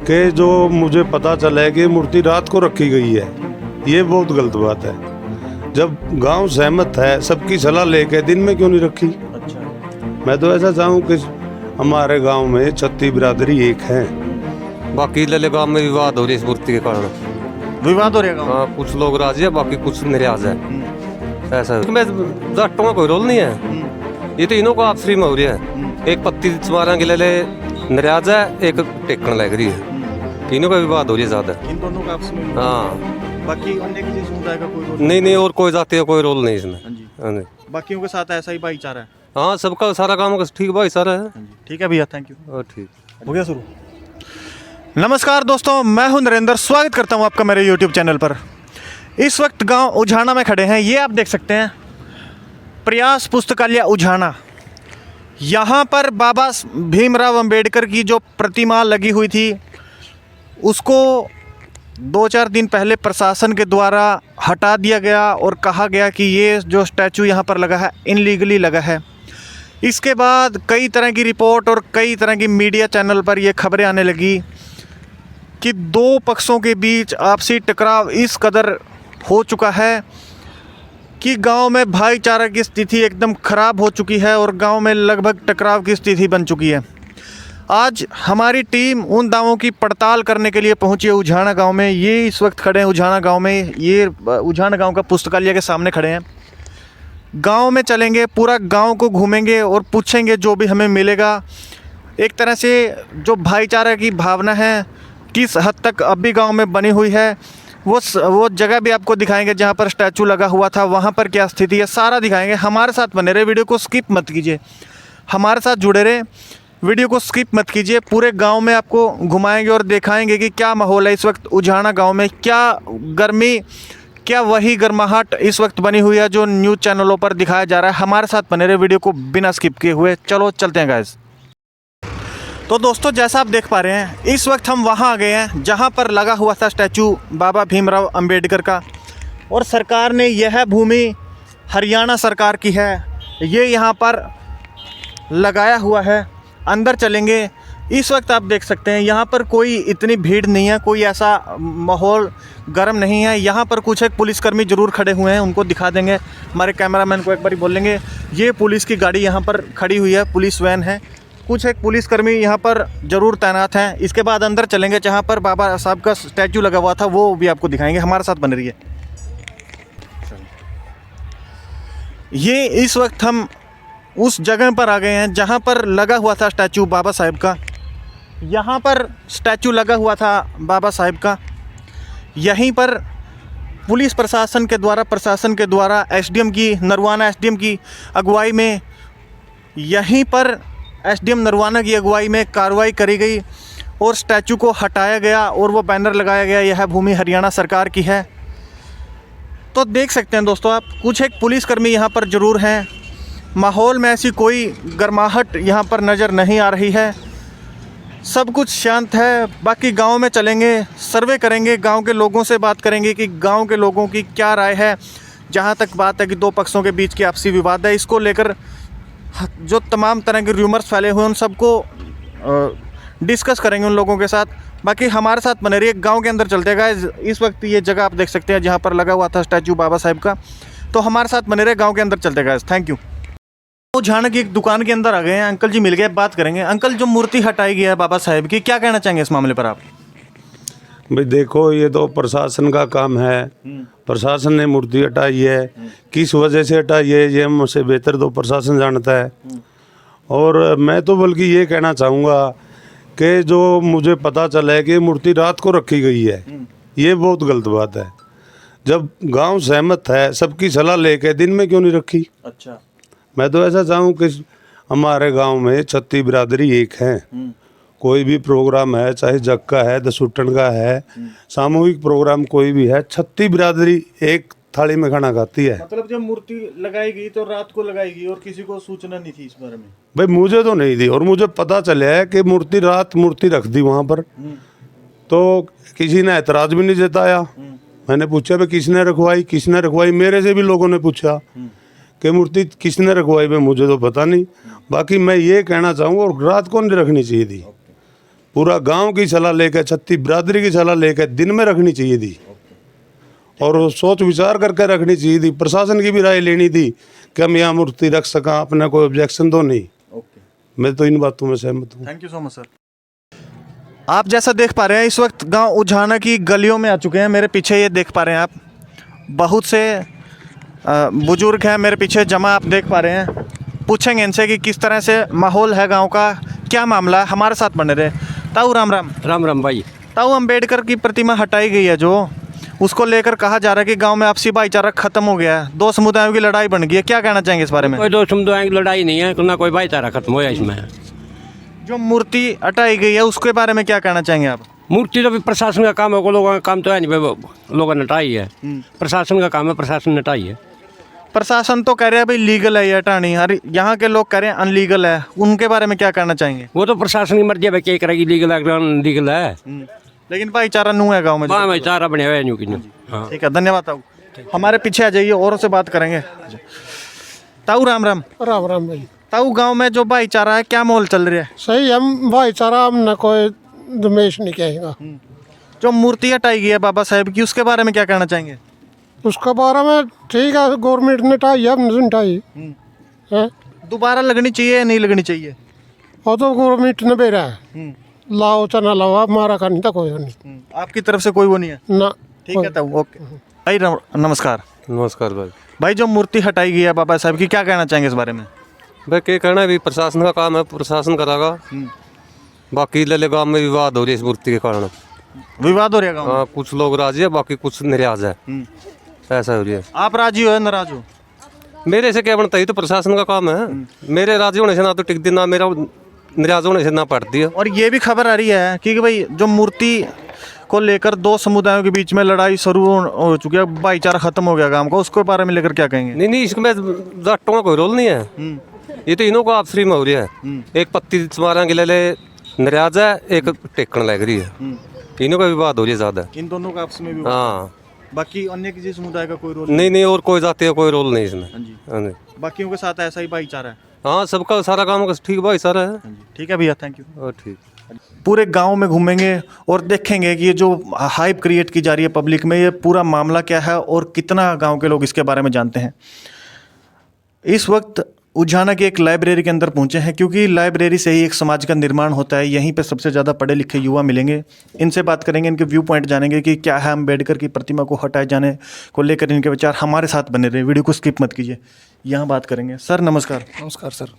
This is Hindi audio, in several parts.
कि जो मुझे पता चला है कि मूर्ति रात को रखी गई है, ये बहुत गलत बात है। जब गांव सहमत है, सबकी सलाह लेके दिन में क्यों नहीं रखी? अच्छा, मैं तो ऐसा चाहूँ कि हमारे गांव में 36 बिरादरी एक है। बाकी लले गांव में विवाद हो रही है इस मूर्ति के कारण। विवाद हो रहा है गाँव में? हाँ, कुछ लोग राजी है, बाकी कुछ नाराज है। ऐसा इसमें जाटों का कोई रोल नहीं है, ये तो इन्हों को आपसी में हो रही है। एक पत्ती चमारा के ले नाराज है, एक टेकन लग रही है, तीनों का विवाद हो रही है ज्यादा। इन दोनों का आपस में? हाँ, बाकी अन्य किसी समुदाय का कोई रोल नहीं, और कोई जाति का कोई रोल नहीं इसमें। हाँ जी, हाँ जी। बाकियों के साथ ऐसा ही भाईचारा है? हाँ, सबका सारा काम का ठीक भाई सारा है। हाँ जी, ठीक है भैया, थैंक यू। और ठीक हो गया शुरू। नमस्कार दोस्तों, मैं हूं नरेंद्र, स्वागत करता हूं आपका मेरे YouTube चैनल पर। इस वक्त गांव उझाना में खड़े हैं। ये आप देख सकते हैं प्रयास पुस्तकालय उझाना। यहाँ पर बाबा भीमराव अंबेडकर की जो प्रतिमा लगी हुई थी, उसको 2-4 दिन पहले प्रशासन के द्वारा हटा दिया गया और कहा गया कि ये जो स्टैचू यहाँ पर लगा है इनलीगली लगा है। इसके बाद कई तरह की रिपोर्ट और कई तरह की मीडिया चैनल पर ये खबरें आने लगी कि दो पक्षों के बीच आपसी टकराव इस कदर हो चुका है कि गांव में भाईचारा की स्थिति एकदम ख़राब हो चुकी है और गांव में लगभग टकराव की स्थिति बन चुकी है। आज हमारी टीम उन दावों की पड़ताल करने के लिए पहुंची है उझाना गांव में। ये इस वक्त खड़े हैं उझाना गांव में। ये उझाना गांव का पुस्तकालय के सामने खड़े हैं। गांव में चलेंगे, पूरा गांव को घूमेंगे और पूछेंगे जो भी हमें मिलेगा। एक तरह से जो भाईचारा की भावना है किस हद तक अब भी गांव में बनी हुई है, वो जगह भी आपको दिखाएंगे जहां पर स्टैचू लगा हुआ था, वहां पर क्या स्थिति है, सारा दिखाएंगे। हमारे साथ बने रहे, वीडियो को स्किप मत कीजिए, हमारे साथ जुड़े रहे, वीडियो को स्किप मत कीजिए। पूरे गांव में आपको घुमाएंगे और दिखाएंगे कि क्या माहौल है इस वक्त उझाना गाँव में, क्या गर्मी, क्या वही गर्माहट इस वक्त बनी हुई है जो न्यूज़ चैनलों पर दिखाया जा रहा है। हमारे साथ बने रहे, वीडियो को बिना स्किप किए हुए। चलो चलते हैं गाइस। तो दोस्तों, जैसा आप देख पा रहे हैं, इस वक्त हम वहां आ गए हैं जहां पर लगा हुआ था स्टैचू बाबा भीमराव अंबेडकर का, और सरकार ने यह भूमि हरियाणा सरकार की है, ये यहां पर लगाया हुआ है। अंदर चलेंगे। इस वक्त आप देख सकते हैं यहाँ पर कोई इतनी भीड़ नहीं है, कोई ऐसा माहौल गर्म नहीं है। यहाँ पर कुछ एक पुलिसकर्मी ज़रूर खड़े हुए हैं, उनको दिखा देंगे। हमारे कैमरामैन को एक बार बोल लेंगे, ये पुलिस की गाड़ी यहाँ पर खड़ी हुई है, पुलिस वैन है। कुछ एक पुलिसकर्मी यहाँ पर ज़रूर तैनात हैं। इसके बाद अंदर चलेंगे जहाँ पर बाबा साहब का स्टैचू लगा हुआ था, वो भी आपको दिखाएंगे। हमारे साथ बने रहिए। ये इस वक्त हम उस जगह पर आ गए हैं जहाँ पर लगा हुआ था स्टैचू बाबा साहब का। यहाँ पर स्टैचू लगा हुआ था बाबा साहब का। यहीं पर पुलिस प्रशासन के द्वारा एसडीएम की, नरवाना एसडीएम की अगुवाई में, यहीं पर एसडीएम नरवाना की अगुवाई में कार्रवाई करी गई और स्टैचू को हटाया गया और वो बैनर लगाया गया, यह भूमि हरियाणा सरकार की है। तो देख सकते हैं दोस्तों आप, कुछ एक पुलिसकर्मी यहाँ पर ज़रूर हैं। माहौल में ऐसी कोई गर्माहट यहाँ पर नज़र नहीं आ रही है, सब कुछ शांत है। बाकी गांव में चलेंगे, सर्वे करेंगे, गांव के लोगों से बात करेंगे कि गांव के लोगों की क्या राय है। जहां तक बात है कि दो पक्षों के बीच की आपसी विवाद है, इसको लेकर जो तमाम तरह के र्यूमर्स फैले हुए हैं उन सबको डिस्कस करेंगे उन लोगों के साथ। बाकी हमारे साथ बने रहिए। गाँव के अंदर चलते हैं गाइस। इस वक्त ये जगह आप देख सकते हैं जहाँ पर लगा हुआ था स्टैचू बाबा साहब का। तो हमारे साथ बने रहे, गाँव के अंदर चलते हैं गाइस। Thank you. उझाना की एक दुकान के अंदर आ गए हैं, अंकल जी मिल गए, बात करेंगे। अंकल, जो मूर्ति हटाई गई है बाबा साहब की, क्या कहना चाहेंगे इस मामले पर आप? भाई देखो, ये तो प्रशासन का काम है। प्रशासन ने मूर्ति हटाई है, किस वजह से हटाई है ये मुझसे बेहतर तो प्रशासन जानता है। और मैं तो बल्कि ये कहना चाहूँगा कि जो मुझे पता चला है कि मूर्ति रात को रखी गई है, ये बहुत गलत बात है। जब गांव सहमत है, सबकी सलाह लेके दिन में क्यों नहीं रखी? अच्छा, मैं तो ऐसा चाहूँ कि हमारे गांव में 36 बिरादरी एक है। कोई भी प्रोग्राम है, चाहे जग का है, दसुट्टन का है, सामूहिक प्रोग्राम कोई भी है, 36 बिरादरी एक थाली में खाना खाती है। मतलब जब मूर्ति लगाई गई तो रात को लगाई गई और किसी को सूचना नहीं थी इस बारे में? भाई मुझे तो नहीं दी, और मुझे पता चला है कि मूर्ति रख दी वहाँ पर। तो किसी ने एतराज़ भी नहीं जताया। मैंने पूछा भाई किसने रखवाई, मेरे से भी लोगों ने पूछा कि मूर्ति किसने रखवाई में, मुझे तो पता नहीं। बाकी मैं ये कहना चाहूँगा, और रात को नहीं रखनी चाहिए थी। पूरा गांव की सलाह लेकर, छत्ती बिरादरी की सलाह लेकर दिन में रखनी चाहिए थी, और वो सोच विचार करके रखनी चाहिए थी। प्रशासन की भी राय लेनी थी कि हम यहाँ मूर्ति रख सका, अपना कोई ऑब्जेक्शन तो नहीं। मैं तो इन बातों में सहमत हूँ। Thank you so much sir. आप जैसा देख पा रहे हैं इस वक्त गांव उझाना की गलियों में आ चुके हैं। मेरे पीछे ये देख पा रहे हैं आप, बहुत से बुजुर्ग हैं मेरे पीछे जमा, आप देख पा रहे हैं। पूछेंगे इनसे कि किस तरह से माहौल है गांव का, क्या मामला है। हमारे साथ बने रहे। ताऊ राम राम। राम राम भाई। ताऊ, अम्बेडकर की प्रतिमा हटाई गई है जो, उसको लेकर कहा जा रहा है कि गांव में आपसी भाईचारा खत्म हो गया है, दो समुदायों की लड़ाई बन गई है, क्या कहना चाहेंगे इस बारे में? कोई दो समुदायों की लड़ाई नहीं है, ना कोई भाईचारा खत्म हुआ इसमें। जो मूर्ति हटाई गई है उसके बारे में क्या कहना चाहेंगे आप? मूर्ति तो भी प्रशासन का काम है, लोगों का काम तो है नहीं भाई, वो लोगों ने हटाई है। प्रशासन का काम है, प्रशासन ने हटाई है। प्रशासन तो कह रहे हैं भाई लीगल है ये हटानी, और यहाँ के लोग कह रहे हैं अनलीगल है, उनके बारे में क्या कहना चाहेंगे? वो तो प्रशासन की मर्जी है भाई, क्या करेगी, लीगल है अनलीगल है। लेकिन भाईचारा नू है गाँव में। भाईचारा बने हुए न्यू की न्यू। हाँ ठीक है, धन्यवाद ताऊ। हमारे पीछे आ जाइए, औरों से बात करेंगे। ताऊ राम राम। राम राम भाई। ताऊ, गांव में जो भाईचारा है क्या माहौल चल रहा है? सही, हम भाईचारा, हम न कोई दमेश नहीं कहेगा। जो मूर्ति हटाई गई है बाबा साहेब की, उसके बारे में क्या कहना चाहेंगे? उसके बारे में ठीक है, गवर्नमेंट ने हटाई है, हमने हटाई है। दोबारा लगनी चाहिए या नहीं लगनी चाहिए? और तो गवर्नमेंट ने बेरा है, लाओ चाहे ना लाओ, हमारा का नहीं था कोई नहीं। आपकी तरफ से कोई वो नहीं है ना। ठीक है ताऊ, ओके भाई। नमस्कार नमस्कार भाई। भाई। जो मूर्ति हटाई गई है बाबा साहब की, क्या कहना चाहेंगे इस बारे में? भाई क्या कहना है, भी प्रशासन का काम है, प्रशासन करागा। बाकी लले गाँव में विवाद हो रही है इस मूर्ति के कारण। विवाद हो रहा है गाँव में? हाँ, कुछ लोग राजी है, बाकी कुछ नाराज है, ऐसा हो रही है। आप राजी हो या नाराज हो? मेरे से क्या बनता है, ये तो प्रशासन का काम है। मेरे राजी होने से ना तो टिकती, ना मेरा नाराज होने से ना पड़ती है। और ये भी खबर आ रही है कि भाई जो मूर्ति को लेकर दो समुदायों के बीच में लड़ाई शुरू हो चुकी है, भाईचारा खत्म हो गया गांव का, उसके बारे में लेकर क्या कहेंगे? नहीं नहीं, इसमें जाटों का कोई रोल नहीं है, ये तो इन्हों को आपसी में हो रही है। एक पत्ती चमारा के ले नाराज है, एक टेकन लग रही है, इन्हों का विवाद हो रही है ज्यादा। इन दोनों का आपस में भी? हाँ, बाकी अन्य किसी समुदाय का कोई रोल नहीं नहीं, और कोई जाति का कोई रोल नहीं इसमें। हाँ जी। बाकियों के साथ ऐसा ही भाईचारा है? हाँ, सबका सारा काम ठीक भाई सारा है। ठीक है भैया, थैंक यू। और ठीक। पूरे गांव में घूमेंगे और देखेंगे कि ये जो हाइप क्रिएट की जा रही है पब्लिक में, ये पूरा मामला क्या है और कितना गांव के लोग इसके बारे में जानते हैं। इस वक्त उझाना की एक लाइब्रेरी के अंदर पहुंचे हैं, क्योंकि लाइब्रेरी से ही एक समाज का निर्माण होता है। यहीं पे सबसे ज़्यादा पढ़े लिखे युवा मिलेंगे, इनसे बात करेंगे, इनके व्यू पॉइंट जानेंगे कि क्या है अम्बेडकर की प्रतिमा को हटाए जाने को लेकर इनके विचार। हमारे साथ बने रहे, वीडियो को स्किप मत कीजिए, यहाँ बात करेंगे। सर नमस्कार। नमस्कार सर।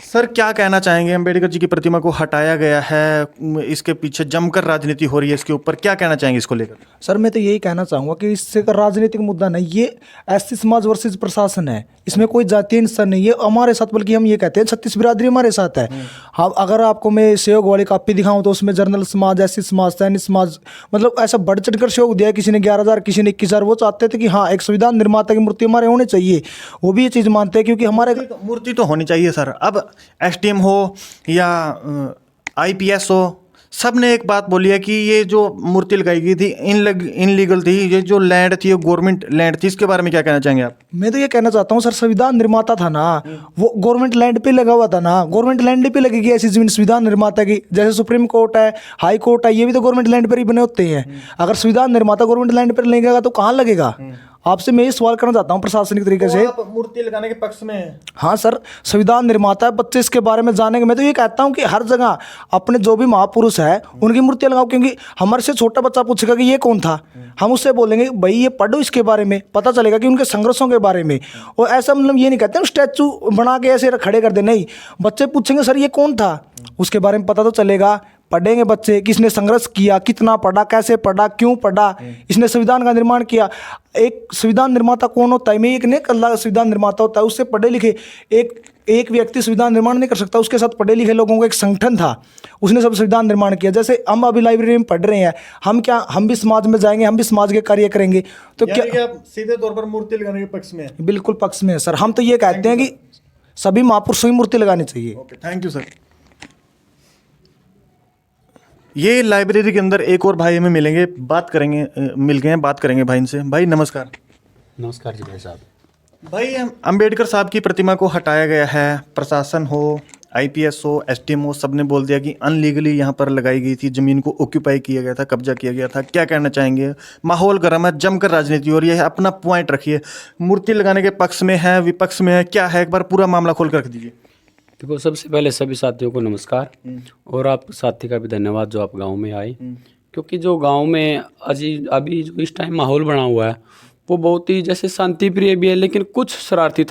सर, क्या कहना चाहेंगे? अम्बेडकर जी की प्रतिमा को हटाया गया है, इसके पीछे जमकर राजनीति हो रही है, इसके ऊपर क्या कहना चाहेंगे इसको लेकर? सर मैं तो यही कहना चाहूँगा कि इससे का राजनीतिक मुद्दा नहीं, ये एससी समाज वर्सेस प्रशासन है, इसमें कोई जातीय हिंसा नहीं है हमारे साथ, बल्कि हम ये कहते हैं छत्तीस बिरादरी हमारे साथ है। हम अगर आपको मैं सहयोग वाली कापी दिखाऊं तो उसमें जनरल समाज, एससी समाज, सैनिक समाज, मतलब ऐसा बढ़ चढ़कर सहयोग दिया है। किसी ने 11,000, किसी ने 21,000। वो चाहते थे कि हाँ एक संविधान निर्माता की मूर्ति हमारे होनी चाहिए, वो भी ये चीज़ मानते हैं, क्योंकि हमारे मूर्ति तो होनी चाहिए सर। अब एसडीएम हो या आईपीएस हो, सब ने एक बात बोली है कि ये जो मूर्ति लगाई गई थी इनलीगल थी, ये जो लैंड थी, गवर्नमेंट लैंड थी, इसके बारे में क्या कहना चाहेंगे आप? मैं तो ये कहना चाहता हूँ सर, संविधान निर्माता था ना, वो गवर्नमेंट लैंड पे लगा हुआ था ना, गवर्नमेंट लैंड पे लगेगी ऐसी जमीन संविधान निर्माता की। जैसे सुप्रीम कोर्ट है, हाई कोर्ट है, ये भी तो गवर्नमेंट लैंड पर ही बने होते हैं। अगर संविधान निर्माता गवर्नमेंट लैंड पर लगेगा तो कहाँ लगेगा? आपसे मैं ये सवाल करना चाहता हूँ प्रशासनिक तरीके से। आप मूर्ति लगाने के पक्ष में हैं? हाँ सर, संविधान निर्माता है, बच्चे इसके बारे में जानेंगे। मैं तो ये कहता हूँ कि हर जगह अपने जो भी महापुरुष है उनकी मूर्तियाँ लगाओ, क्योंकि हमारे से छोटा बच्चा पूछेगा कि ये कौन था, हम उससे बोलेंगे भाई ये पढ़ो, इसके बारे में पता चलेगा कि उनके संघर्षों के बारे में। और ऐसा मतलब ये नहीं कहते हैं स्टैचू बना के ऐसे खड़े कर दे, नहीं, बच्चे पूछेंगे सर ये कौन था, उसके बारे में पता तो चलेगा। पढ़ेंगे बच्चे, किसने संघर्ष किया, कितना पढ़ा, कैसे पढ़ा, क्यों पढ़ा, इसने संविधान का निर्माण किया। एक संविधान निर्माता कौन होता है? मैं एक ने अल्लाह संविधान निर्माता होता है, उससे पढ़े लिखे एक व्यक्ति संविधान निर्माण नहीं कर सकता, उसके साथ पढ़े लिखे लोगों का एक संगठन था, उसने सब संविधान निर्माण किया। जैसे हम अभी लाइब्रेरी में पढ़ रहे हैं, हम भी समाज में जाएंगे, हम भी समाज के कार्य करेंगे, तो क्या आप सीधे तौर पर मूर्ति लगाने के पक्ष में हैं? बिल्कुल पक्ष में है सर। हम तो ये कहते हैं कि सभी महापुरुषों की मूर्ति लगानी चाहिए। Okay, thank you sir. ये लाइब्रेरी के अंदर एक और भाई हमें मिलेंगे, बात करेंगे, मिल गए हैं, बात करेंगे भाई इनसे। भाई नमस्कार। नमस्कार जी भाई साहब। भाई, अम्बेडकर साहब की प्रतिमा को हटाया गया है, प्रशासन हो, IPS हो, SDM हो, सबने बोल दिया कि अनलीगली यहाँ पर लगाई गई थी, ज़मीन को ऑक्यूपाई किया गया था, कब्जा किया गया था। क्या कहना चाहेंगे? माहौल गर्म है, जमकर राजनीति हो रही है, अपना पॉइंट रखिए। मूर्ति लगाने के पक्ष में है, विपक्ष में है, क्या है, एक बार पूरा मामला खोल कर रख दीजिए। देखो, सबसे पहले सभी साथियों को नमस्कार, और आप साथी का भी धन्यवाद जो आप गांव में आए, क्योंकि जो गांव में अभी जो इस टाइम माहौल बना हुआ है वो बहुत ही जैसे शांति प्रिय भी है, लेकिन कुछ शरारती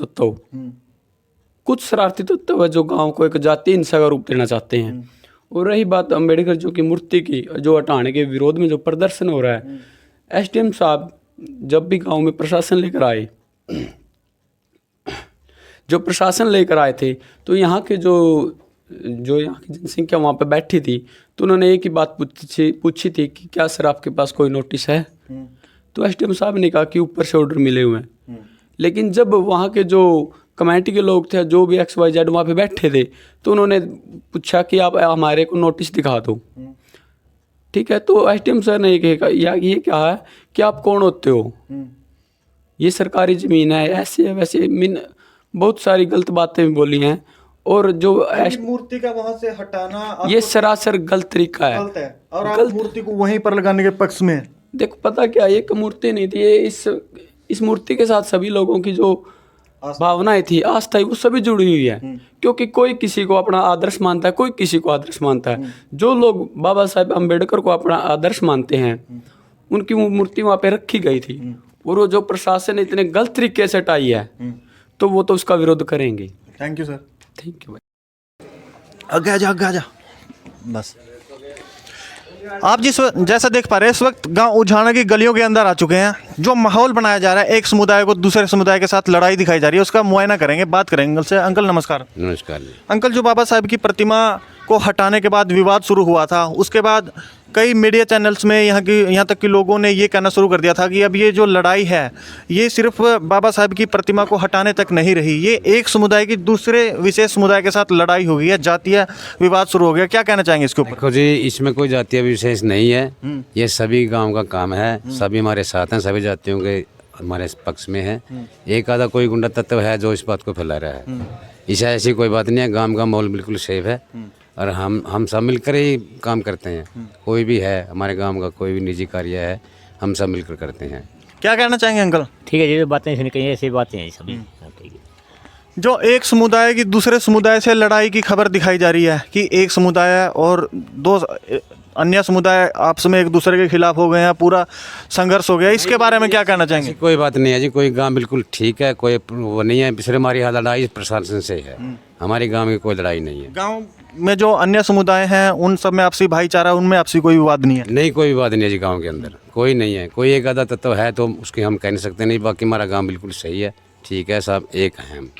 तत्व है जो गांव को एक जातीय हिंसा का रूप देना चाहते हैं। और रही बात अम्बेडकर जो की मूर्ति की जो हटाने के विरोध में जो प्रदर्शन हो रहा है, SDM साहब जब भी गाँव में प्रशासन लेकर आए थे, तो यहाँ के जो यहाँ की जनसंख्या वहाँ पे बैठी थी, तो उन्होंने एक ही बात पूछी थी कि क्या सर आपके पास कोई नोटिस है? तो SDM साहब ने कहा कि ऊपर से ऑर्डर मिले हुए हैं। लेकिन जब वहाँ के जो कमेटी के लोग थे, जो भी XYZ वहाँ पे बैठे थे, तो उन्होंने पूछा कि आप हमारे को नोटिस दिखा दो। ठीक है, तो SDM सर ने ये कहा है कि आप कौन होते हो, ये सरकारी ज़मीन है, ऐसे है वैसे, बहुत सारी गलत बातें भी बोली हैं। और जो मूर्ति का वहां से हटाना ये सरासर गलत तरीका है, गलत है, और आप मूर्ति को वहीं पर लगाने के पक्ष में। देखो, पता क्या, ये एक मूर्ति नहीं थी, ये इस मूर्ति के साथ सभी लोगों की जो भावनाएं थी, आस्था है, वो सभी जुड़ी हुई है। क्योंकि कोई किसी को अपना आदर्श मानता है, कोई किसी को आदर्श मानता है। जो लोग बाबा साहेब अम्बेडकर को अपना आदर्श मानते हैं, उनकी वो मूर्ति वहाँ पे रखी गई थी, और वो जो प्रशासन ने इतने गलत तरीके से हटाई है, तो वो तो उसका विरोध करेंगे। Thank you sir. Thank you भाई। आगे आजा बस। आप जैसा देख पा रहे हैं, इस वक्त गांव उझाना की गलियों के अंदर आ चुके हैं। जो माहौल बनाया जा रहा है, एक समुदाय को दूसरे समुदाय के साथ लड़ाई दिखाई जा रही है, उसका मुआयना करेंगे, बात करेंगे अंकल से। अंकल नमस्कार। नमस्कार जी। अंकल, जो बाबा साहब की प्रतिमा को हटाने के बाद विवाद शुरू हुआ था, उसके बाद कई मीडिया चैनल्स में यहाँ तक कि लोगों ने ये कहना शुरू कर दिया था कि अब ये जो लड़ाई है, ये सिर्फ बाबा साहब की प्रतिमा को हटाने तक नहीं रही, ये एक समुदाय की दूसरे विशेष समुदाय के साथ लड़ाई हो गई है, जातीय विवाद शुरू हो गया। क्या कहना चाहेंगे इसके ऊपर? देखो जी, इसमें कोई जातीय विशेष नहीं है, ये सभी गाँव का काम है, सभी हमारे साथ हैं, सभी जातियों के हमारे पक्ष में है। एक आधा कोई गुंडा तत्व है जो इस बात को फैला रहा है, इसे ऐसी कोई बात नहीं है। गाँव का माहौल बिल्कुल सेफ है, और हम सब मिलकर ही काम करते हैं। कोई भी है हमारे गांव का, कोई भी निजी कार्य है, हम सब मिलकर करते हैं। क्या कहना चाहेंगे अंकल? ठीक है जी, जो बातें सुनी कही ऐसी बातें हैं सभी। ठीक है। जो एक समुदाय की दूसरे समुदाय से लड़ाई की खबर दिखाई जा रही है कि एक समुदाय और दो अन्य समुदाय आपस में एक दूसरे के खिलाफ हो गए हैं, पूरा संघर्ष हो गया, इसके बारे में क्या कहना चाहेंगे? कोई बात नहीं है जी, कोई गांव बिल्कुल ठीक है, कोई वो नहीं है। सिर्फ हमारी लड़ाई प्रशासन से है, हमारे गांव में कोई लड़ाई नहीं है। गांव में जो अन्य समुदाय हैं उन सब में आपसी भाईचारा, उनमें आपसी कोई विवाद नहीं है? नहीं, कोई विवाद नहीं है जी, गाँव के अंदर कोई नहीं है। कोई एक आधा तत्व है तो उसकी हम कह नहीं सकते, नहीं, बाकी हमारा गाँव बिल्कुल सही है, ठीक है, सब एक हैं हम।